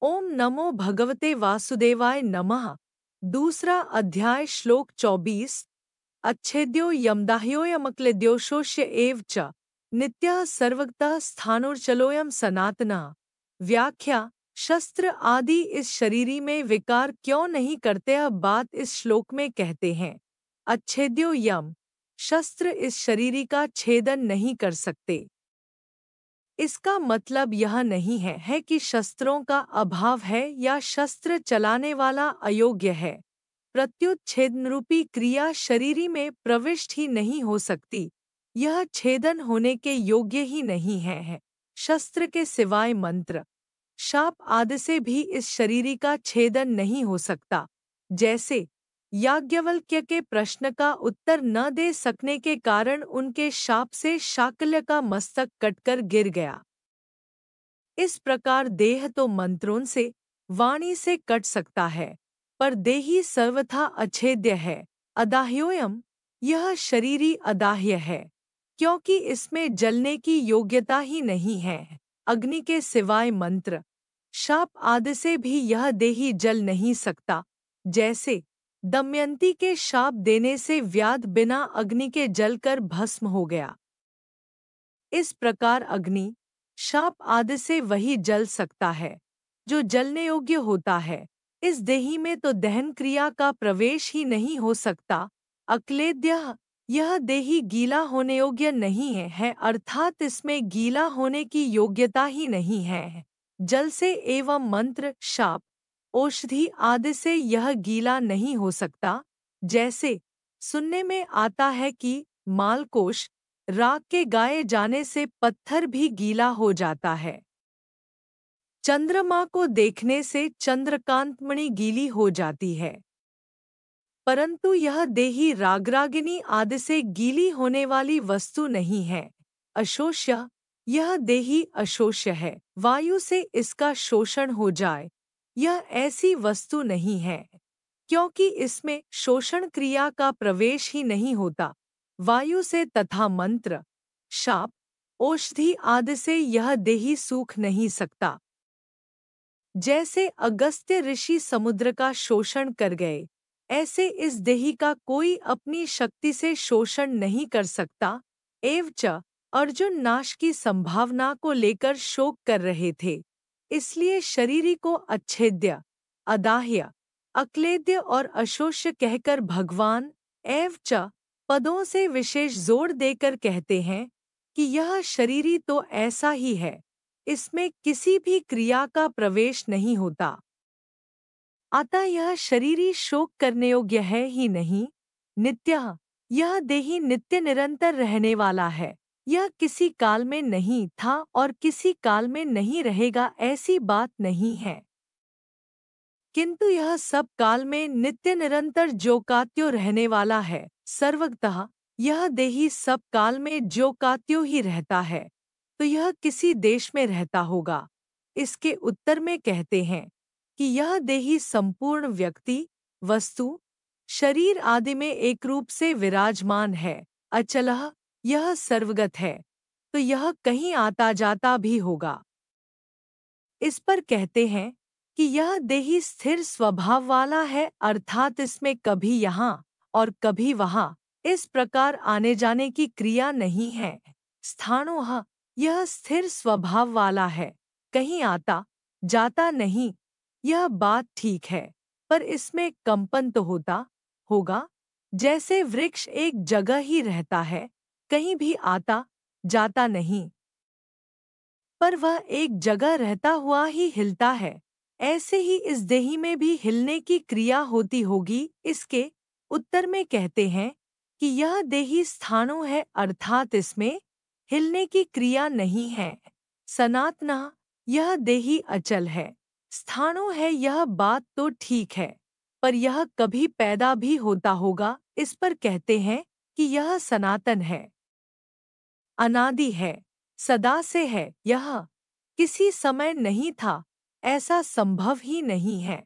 ओम नमो भगवते वासुदेवाय नमः। दूसरा अध्याय श्लोक 24। अच्छेद्यो यमदाह्योऽयमक्लेद्योषोष्य एव च नित्यः सर्वगतः स्थाणुर्चलोऽयं सनातनः। व्याख्या। शस्त्र आदि इस शरीरी में विकार क्यों नहीं करते? अब बात इस श्लोक में कहते हैं। अच्छेद्यो यम, शस्त्र इस शरीरी का छेदन नहीं कर सकते। इसका मतलब यह नहीं है कि शस्त्रों का अभाव है या शस्त्र चलाने वाला अयोग्य है। प्रत्युत छेदनरूपी क्रिया शरीरी में प्रविष्ट ही नहीं हो सकती। यह छेदन होने के योग्य ही नहीं है। शस्त्र के सिवाय मंत्र, शाप आदि से भी इस शरीरी का छेदन नहीं हो सकता। जैसे याज्ञवल्क्य के प्रश्न का उत्तर न दे सकने के कारण उनके शाप से शाकल्य का मस्तक कटकर गिर गया। इस प्रकार देह तो मंत्रों से, वाणी से कट सकता है, पर देही सर्वथा अछेद्य है। अदाह्योयम, यह शरीरी अदाह्य है, क्योंकि इसमें जलने की योग्यता ही नहीं है। अग्नि के सिवाय मंत्र, शाप आदि से भी यह देही जल नहीं सकता। जैसे दमयंती के शाप देने से व्याध बिना अग्नि के जलकर भस्म हो गया। इस प्रकार अग्नि, शाप आदि से वही जल सकता है जो जलने योग्य होता है। इस देही में तो दहन क्रिया का प्रवेश ही नहीं हो सकता। अक्लेद्यः, यह देही गीला होने योग्य नहीं है, अर्थात इसमें गीला होने की योग्यता ही नहीं है। जल से एवं मंत्र, शाप, औषधि आदि से यह गीला नहीं हो सकता। जैसे सुनने में आता है कि मालकोष, राख के गाए जाने से पत्थर भी गीला हो जाता है। चंद्रमा को देखने से चंद्रकांतमणि गीली हो जाती है, परंतु यह देही रागरागिनी आदि से गीली होने वाली वस्तु नहीं है। अशोष्य, यह देही अशोष्य है, वायु से इसका शोषण हो जाए, यह ऐसी वस्तु नहीं है, क्योंकि इसमें शोषण क्रिया का प्रवेश ही नहीं होता। वायु से तथा मंत्र, शाप, औषधि आदि से यह देही सूख नहीं सकता। जैसे अगस्त्य ऋषि समुद्र का शोषण कर गए, ऐसे इस देही का कोई अपनी शक्ति से शोषण नहीं कर सकता। एवच अर्जुन नाश की संभावना को लेकर शोक कर रहे थे, इसलिए शरीरी को अच्छेद्य, अदाह्य, अक्लेद्य और अशोष्य कहकर भगवान एवच पदों से विशेष जोर देकर कहते हैं कि यह शरीरी तो ऐसा ही है, इसमें किसी भी क्रिया का प्रवेश नहीं होता। अतः यह शरीरी शोक करने योग्य है ही नहीं। नित्यः, यह देही नित्य निरंतर रहने वाला है। यह किसी काल में नहीं था और किसी काल में नहीं रहेगा, ऐसी बात नहीं है, किंतु यह सब काल में नित्य निरंतर ज्योकात्यो रहने वाला है। सर्वगतः, यह देही सब काल में ज्योकात्यो ही रहता है, तो यह किसी देश में रहता होगा। इसके उत्तर में कहते हैं कि यह देही संपूर्ण व्यक्ति, वस्तु, शरीर आदि में एक रूप से विराजमान है। अचलः, यह सर्वगत है, तो यह कहीं आता जाता भी होगा। इस पर कहते हैं कि यह देही स्थिर स्वभाव वाला है, अर्थात इसमें कभी यहाँ और कभी वहाँ इस प्रकार आने जाने की क्रिया नहीं है। स्थाणुः, यह स्थिर स्वभाव वाला है, कहीं आता जाता नहीं। यह बात ठीक है, पर इसमें कंपन तो होता होगा। जैसे वृक्ष एक जगह ही रहता है, कहीं भी आता जाता नहीं, पर वह एक जगह रहता हुआ ही हिलता है, ऐसे ही इस देही में भी हिलने की क्रिया होती होगी। इसके उत्तर में कहते हैं कि यह देही स्थाणु है, अर्थात इसमें हिलने की क्रिया नहीं है। सनातनः, यह देही अचल है, स्थाणु है, यह बात तो ठीक है, पर यह कभी पैदा भी होता होगा। इस पर कहते हैं कि यह सनातन है, अनादि है, सदा से है, यह किसी समय नहीं था, ऐसा संभव ही नहीं है।